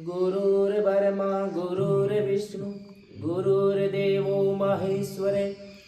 गुरुर्ब्रह्मा गुरुर्विष्णु गुरुर्देवो महेश्वर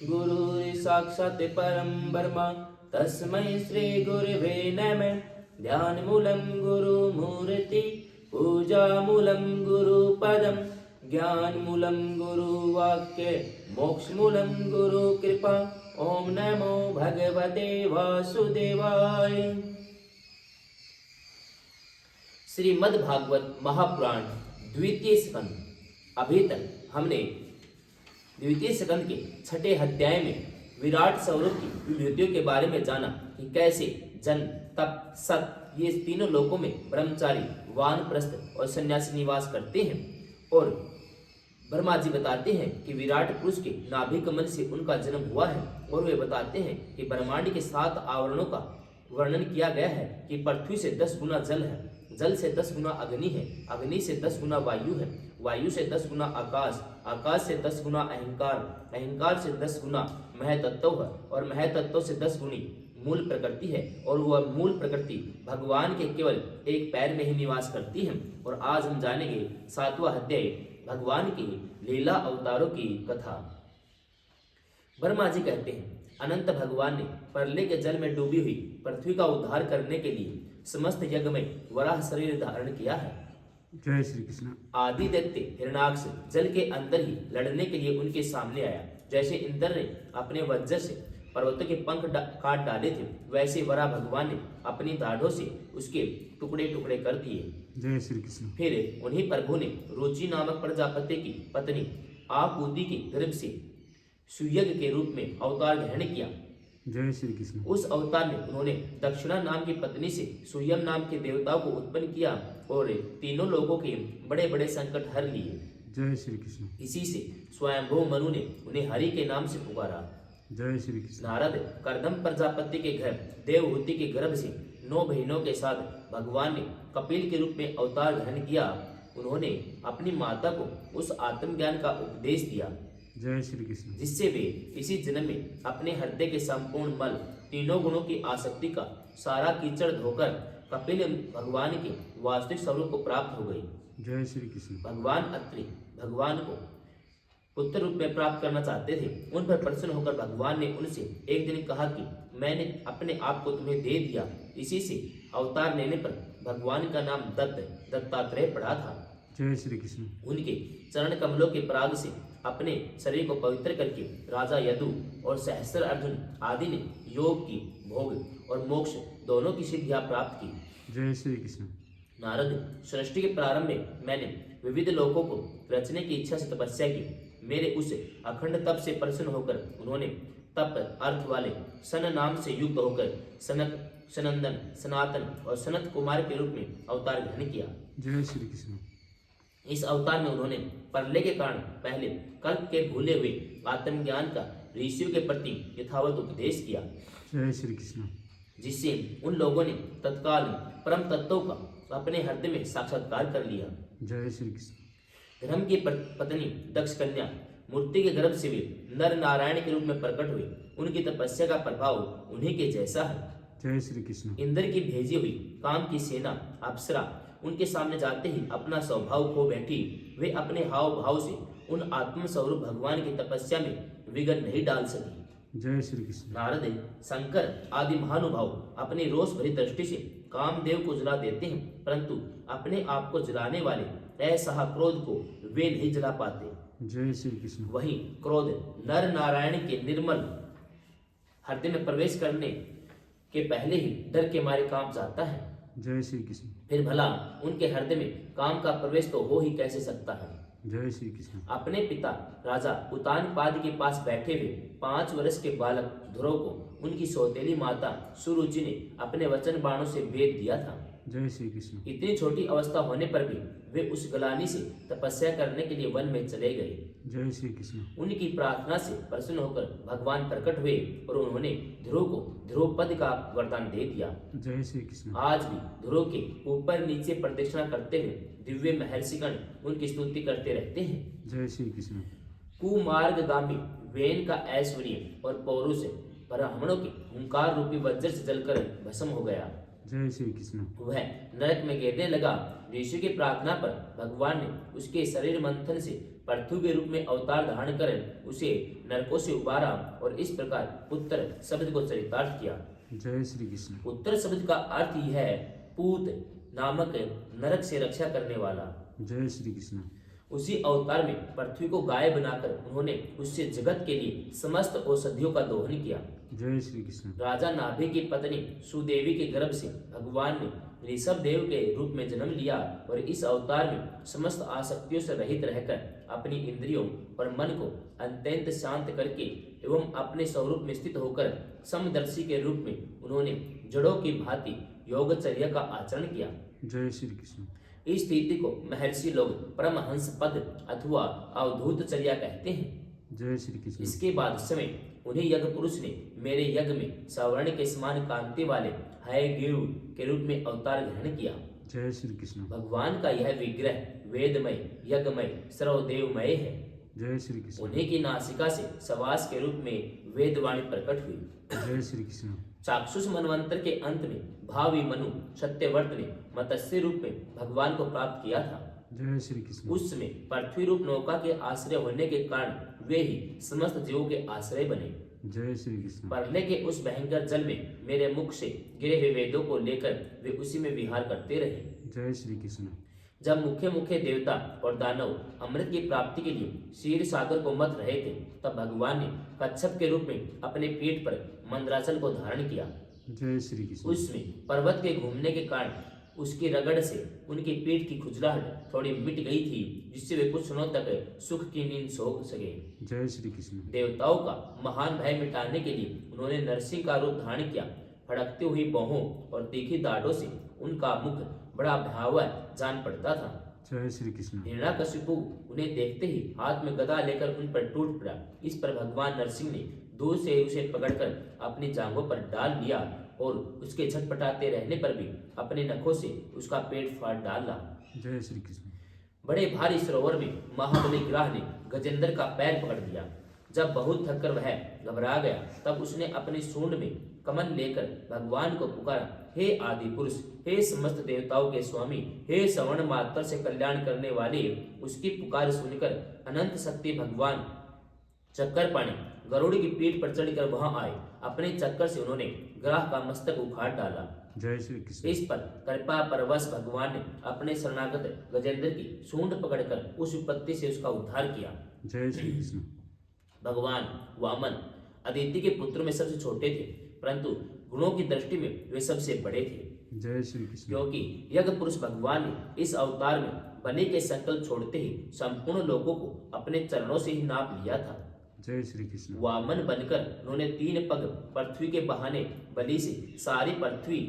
गुरुर्साक्षात् परं ब्रह्म तस्मै श्री गुरुवे नमः। ध्यानमूलं गुरुमूर्ति पूजामूलं गुरुपदं ज्ञानमूलं गुरुवाक्य मोक्षमूलं गुरुकृपा। ओम नमो भगवते वासुदेवाय। श्रीमद् भागवत महापुराण द्वितीय स्कंद। अभी तक हमने द्वितीय स्कंद के छठे अध्याय में विराट स्वरूप की विभूतियों के बारे में जाना कि कैसे जन तप सत ये तीनों लोकों में ब्रह्मचारी वानप्रस्थ और सन्यासी निवास करते हैं। और ब्रह्मा जी बताते हैं कि विराट पुरुष के नाभि कमल से उनका जन्म हुआ है। और वे बताते हैं कि ब्रह्मांड के 7 आवरणों का वर्णन किया गया है कि पृथ्वी से 10 गुना जल है, जल से 10 गुना अग्नि है, अग्नि से 10 गुना वायु है, वायु से 10 गुना आकाश, आकाश से 10 गुना अहंकार, अहंकार से 10 गुना महतत्व है और महतत्व से 10 गुनी मूल प्रकृति है। और वह मूल प्रकृति भगवान के केवल एक पैर में ही निवास करती है। और आज हम जानेंगे 7वां अध्याय भगवान की लीला अवतारों की कथा। ब्रह्मा जी कहते हैं अनंत भगवान ने प्रलय के जल में डूबी हुई पृथ्वी का उद्धार करने के लिए समस्त यज्ञ में वराह शरीर धारण किया है। जय श्री कृष्ण। आदि दैत्य हिरणाक्ष जल के अंदर ही लड़ने के लिए उनके सामने आया। जैसे इंद्र ने अपने वज्र से पर्वतों के पंख काट डाले थे, वैसे वराह भगवान ने अपनी दाढ़ों से उसके टुकड़े टुकड़े कर दिए। जय श्री कृष्ण। फिर उन्हीं प्रभु ने रुचि नामक प्रजापति की पत्नी आकुति के गर्भ से सुयज्ञ के रूप में अवतार ग्रहण किया। जय श्री कृष्ण। उस अवतार में उन्होंने दक्षिणा नाम की पत्नी से सुयम नाम के देवताओं को उत्पन्न किया और तीनों लोगों के बड़े बड़े संकट हर लिए। जय श्री कृष्ण। इसी से स्वयंभू मनु ने उन्हें हरि के नाम से पुकारा। जय श्री कृष्ण। नारद कर्दम प्रजापति के घर देवहूति के गर्भ से 9 बहनों के साथ भगवान ने कपिल के रूप में अवतार ग्रहण किया। उन्होंने अपनी माता को उस आत्मज्ञान का उपदेश दिया जय श्री कृष्ण, जिससे वे इसी जन्म में अपने हृदय के संपूर्ण मल तीनों गुणों की आसक्ति का सारा कीचड़ धोकर कपिल भगवान के वास्तविक स्वरूप को प्राप्त हो गई। जय श्री कृष्ण। भगवान अत्रि भगवान को पुत्र रूप में प्राप्त करना चाहते थे। उन पर प्रसन्न होकर भगवान ने उनसे एक दिन कहा कि मैंने अपने आप को तुम्हें दे दिया। इसी से अवतार लेने पर भगवान का नाम दत्तात्रेय पड़ा था। जय श्री कृष्ण। उनके चरण कमलों के पराग से अपने शरीर को पवित्र करके राजा यदु और सहस्त्र अर्जुन आदि ने योग की भोग और मोक्ष दोनों की सिद्धियां प्राप्त की। जय श्री कृष्ण। नारद सृष्टि के प्रारंभ में मैंने विविध लोकों को रचने की इच्छा से तपस्या की। मेरे उस अखंड तप से प्रसन्न होकर उन्होंने तप अर्थ वाले सन नाम से युक्त होकर सनक, सनंदन, सनातन और सनत कुमार के रूप में अवतार ग्रहण किया। जय श्री कृष्ण। इस अवतार में उन्होंने प्रलय के कारण पहले कल्प के भूले हुए आत्मज्ञान का ऋषियों के प्रति यथावत उपदेश किया। जय श्री कृष्ण। जिससे उन लोगों ने तत्काल परम तत्वों का अपने हृदय में साक्षात्कार कर लिया। जय श्री कृष्ण। धर्म की पत्नी दक्ष कन्या मूर्ति के गर्भ से वे नर नारायण के रूप में प्रकट हुए। उनकी तपस्या का प्रभाव उन्हीं के जैसा है। जय श्री कृष्ण। इंद्र की भेजी हुई काम की सेना अप्सरा उनके सामने जाते ही अपना स्वभाव खो बैठी। वे अपने हाव भाव से उन आत्म स्वरूप भगवान की तपस्या में विघ्न नहीं डाल सकी। जय श्री कृष्ण। नारद शंकर आदि महानुभाव अपनी रोष भरी दृष्टि से कामदेव को जला देते हैं, परंतु अपने आप को जलाने वाले असह क्रोध को वे नहीं जला पाते। जय श्री कृष्ण। वहीं क्रोध नर नारायण के निर्मल हृदय में प्रवेश करने के पहले ही डर के मारे कांप जाता है। जय श्री कृष्ण। फिर भला उनके हृदय में काम का प्रवेश तो हो ही कैसे सकता है। जय श्री कृष्ण। अपने पिता राजा उतानपाद के पास बैठे हुए 5 वर्ष के बालक ध्रुव को उनकी सौतेली माता सुरुचि ने अपने वचन बाणों से भेद दिया था। जय श्री कृष्ण। इतनी छोटी अवस्था होने पर भी वे उस गलानी से तपस्या करने के लिए वन में चले गए। जय श्री कृष्ण। उनकी प्रार्थना से प्रसन्न होकर भगवान प्रकट हुए और उन्होंने ध्रुव को ध्रुव पद का वरदान दे दिया। जय श्री कृष्ण। आज भी ध्रुव के ऊपर नीचे प्रदक्षिणा करते हुए दिव्य महर्षिगण उनकी स्तुति करते रहते हैं। जय श्री कृष्ण। कुमार्गगामी वेन का ऐश्वर्य और पौरुष ब्राह्मणों के हुंकार रूपी वज्र से जलकर भस्म हो गया। जय श्री कृष्ण। वह नरक में गिरने लगा। ऋषि की प्रार्थना पर भगवान ने उसके शरीर मंथन से पृथ्वी के रूप में अवतार धारण कर उसे नरकों से उबारा और इस प्रकार पुत्र शब्द को चरितार्थ किया। जय श्री कृष्ण। पुत्र शब्द का अर्थ ही है पूत नामक नरक से रक्षा करने वाला। जय श्री कृष्ण। उसी अवतार में पृथ्वी को गाय बनाकर उन्होंने उससे जगत के लिए समस्त औषधियों का दोहन किया। जय श्री कृष्ण। राजा नाभि की पत्नी सुदेवी के गर्भ से भगवान ने ऋषभ देव के रूप में जन्म लिया और इस अवतार में समस्त आसक्तियों से रहित रहकर अपनी इंद्रियों और मन को अत्यंत शांत करके एवं अपने स्वरूप में स्थित होकर समदर्शी के रूप में उन्होंने जड़ों की भांति योगचर्या का आचरण किया। जय श्री कृष्ण। इस स्थिति को महर्षि लोग परमहंस पद अथवा अवधूत चर्या कहते हैं। जय श्री कृष्ण। इसके बाद समय उन्हीं यज्ञ पुरुष ने मेरे यज्ञ में सवर्ण के समान कांति वाले हयग्रीव के रूप में अवतार ग्रहण किया। जय श्री कृष्ण। भगवान का यह विग्रह वेदमय यज्ञमय सर्वदेवमय है। जय श्री कृष्ण। उन्हीं की नासिका से सवास के रूप में वेदवाणी प्रकट हुई। जय श्री कृष्ण। चाक्षुष मनवंतर के अंत में भावी मनु सत्यवर्त ने मत्स्य रूप में भगवान को प्राप्त किया था। जय श्री कृष्ण। उस समय पृथ्वी रूप नौका के आश्रय होने के कारण वे ही समस्त जीवों के आश्रय बने। जय श्री कृष्ण। परले के उस भयंकर जल में मेरे मुख से गिरे हुए वेदों को लेकर वे उसी में विहार करते रहे। जय श्री कृष्ण। जब मुख्य मुख्य देवता और दानव अमृत की प्राप्ति के लिए क्षीर सागर को मथ रहे थे तब भगवान ने कच्छप के रूप में अपने पीठ पर मंदराचल को धारण किया। जय श्री कृष्ण। उसमें पर्वत के घूमने के कारण उसकी रगड़ से उनकी पीठ की खुजलाहट थोड़ी मिट गई थी जिससे वे कुछ क्षणों तक सुख की नींद सो सके। जय श्री कृष्ण। देवताओं का महान भय मिटाने के लिए उन्होंने नरसिंह का रूप धारण किया। फड़कती हुई बाहों और तीखी दाढ़ों से उनका मुख बड़ा भयावह जान पड़ता था। जय श्री कृष्ण। हिरण्याकशिपु उन्हें देखते ही हाथ में गदा लेकर उन पर टूट पड़ा। इस पर भगवान नरसिंह ने दूर से उसे पकड़कर अपनी जांघों पर डाल लिया और उसके झटपटाते रहने पर भी अपने नखों से उसका पेट फाड़ डाला। जय श्री कृष्ण। बड़े भारी सरोवर में महाबली ग्राह ने गजेंद्र का पैर पकड़ लिया। जब बहुत थककर वह घबरा गया तब उसने अपनी सूंड में कमल लेकर भगवान को पुकारा, हे आदि पुरुष, हे समस्त देवताओं के स्वामी, हे सवर्ण मात्र से कल्याण करने वाले। उसकी पुकार सुनकर अनंत शक्ति भगवान चक्कर पाने गरुड़ की पीठ पर चढ़कर वहां आए। अपने चक्कर से उन्होंने ग्राह का मस्तक उखाड़ डाला। जय श्री कृष्ण। इस पर कृपा परवश भगवान ने अपने शरणागत गजेंद्र की सूंड पकड़कर उस विपत्ति से उसका उद्धार किया। जय श्री कृष्ण। भगवान वामन अदिति के पुत्र में सबसे छोटे थे परंतु गुणों की दृष्टि में वे सबसे बड़े थे। जय श्री कृष्ण। क्योंकि यज्ञ पुरुष भगवान ने इस अवतार में बलि के संकल्प छोड़ते ही संपूर्ण लोगों को अपने चरणों से ही नाप लिया था। जय श्री कृष्ण। वामन बनकर उन्होंने 3 पग पृथ्वी के बहाने बलि से सारी पृथ्वी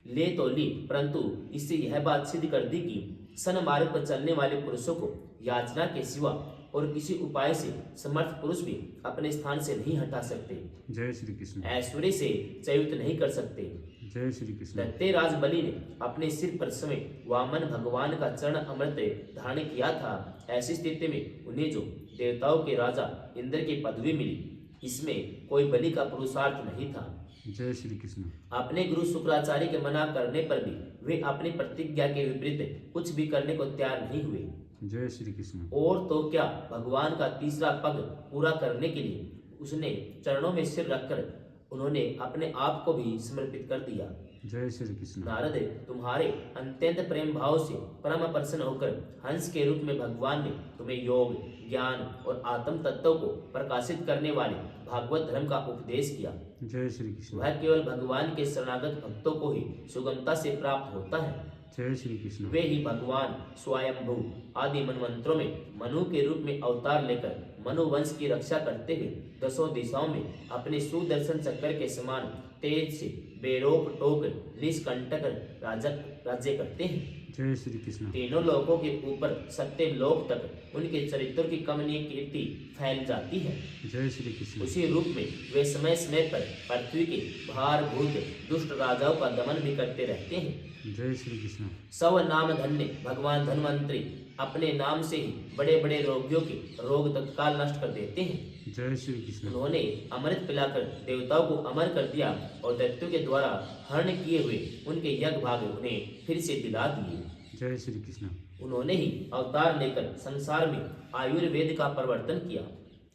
ले तो ली परंतु इससे यह बात सिद्ध कर दी कि सन मार्ग पर चलने वाले पुरुषों को याचना के सिवा और किसी उपाय से समर्थ पुरुष भी अपने स्थान से नहीं हटा सकते। जय श्री कृष्ण। ऐश्वर्य से च्युत नहीं कर सकते। जय श्री कृष्ण। दैत्यराज बलि ने अपने सिर पर समय वामन भगवान का चरण अमृत धारण किया था। ऐसी स्थिति में उन्हें जो देवताओं के राजा इंद्र की पदवी मिली इसमें कोई बलि का पुरुषार्थ नहीं था। जय श्री कृष्ण। अपने गुरु शुक्राचार्य के मना करने पर भी वे अपनी प्रतिज्ञा के विपरीत कुछ भी करने को तैयार नहीं हुए। जय श्री कृष्ण। और तो क्या भगवान का तीसरा पग पूरा करने के लिए उसने चरणों में सिर रखकर उन्होंने अपने आप को भी समर्पित कर दिया। जय श्री कृष्ण। नारद, तुम्हारे अत्यंत प्रेम भाव से परम प्रसन्न होकर हंस के रूप में भगवान ने तुम्हें योग ज्ञान और आत्म तत्व को प्रकाशित करने वाले भागवत धर्म का उपदेश किया। जय श्री कृष्ण। वह केवल भगवान के शरणागत भक्तों को ही सुगमता से प्राप्त होता है। जय श्री कृष्ण। वे ही भगवान स्वयंभू आदि मनवंतरों में मनु के रूप में अवतार लेकर मनुवंश की रक्षा करते हुए 10 दिशाओं में अपने सुदर्शन चक्कर के समान तेज से बेरोक टोक निष्कंटक राज्य करते हैं। जय श्री कृष्ण। तीनों लोकों के ऊपर सत्य लोक तक उनके चरित्र की कमनीय कीर्ति फैल जाती है। जय श्री कृष्ण। उसी रूप में वे समय समय पर पृथ्वी के भारभूत दुष्ट राजाओं का दमन भी करते रहते हैं। जय श्री कृष्ण। सव नाम धन्य भगवान धन्वंतरी अपने नाम से ही बड़े बड़े रोगियों के रोग तत्काल नष्ट कर देते हैं। जय श्री कृष्ण। उन्होंने अमृत पिलाकर देवताओं को अमर कर दिया और दैत्यों के द्वारा हरण किए हुए उनके यज्ञ भाग उन्हें फिर से दिला दिए। जय श्री कृष्ण। उन्होंने ही अवतार लेकर संसार में आयुर्वेद का प्रवर्तन किया।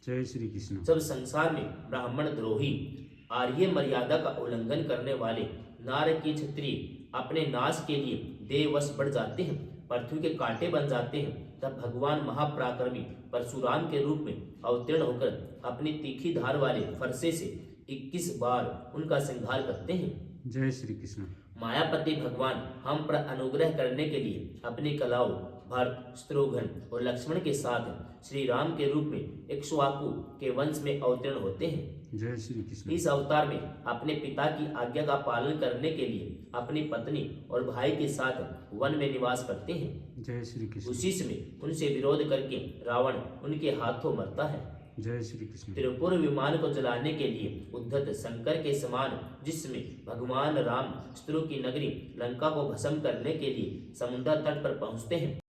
जय श्री कृष्ण। जब संसार में ब्राह्मण द्रोही आर्य मर्यादा का उल्लंघन करने वाले नारकीय क्षत्रिय अपने नाश के लिए देववश बढ़ जाते हैं, पृथ्वी के कांटे बन जाते हैं, तब भगवान महापराक्रमी परशुराम के रूप में अवतीर्ण होकर अपनी तीखी धार वाले फरसे से 21 बार उनका संहार करते हैं। जय श्री कृष्ण। मायापति भगवान हम पर अनुग्रह करने के लिए अपनी कलाओं भरत, शत्रुघ्न और लक्ष्मण के साथ श्री राम के रूप में इक्ष्वाकु के वंश में अवतीर्ण होते हैं। जय श्री कृष्ण। इस अवतार में अपने पिता की आज्ञा का पालन करने के लिए अपनी पत्नी और भाई के साथ वन में निवास करते हैं। जय श्री कृष्ण। उसी समय उनसे विरोध करके रावण उनके हाथों मरता है। जय श्री कृष्ण। त्रिपुर विमान को जलाने के लिए उद्धत शंकर के समान, जिसमें भगवान राम शत्रु की नगरी लंका को भस्म करने के लिए समुद्र तट पर पहुंचते हैं।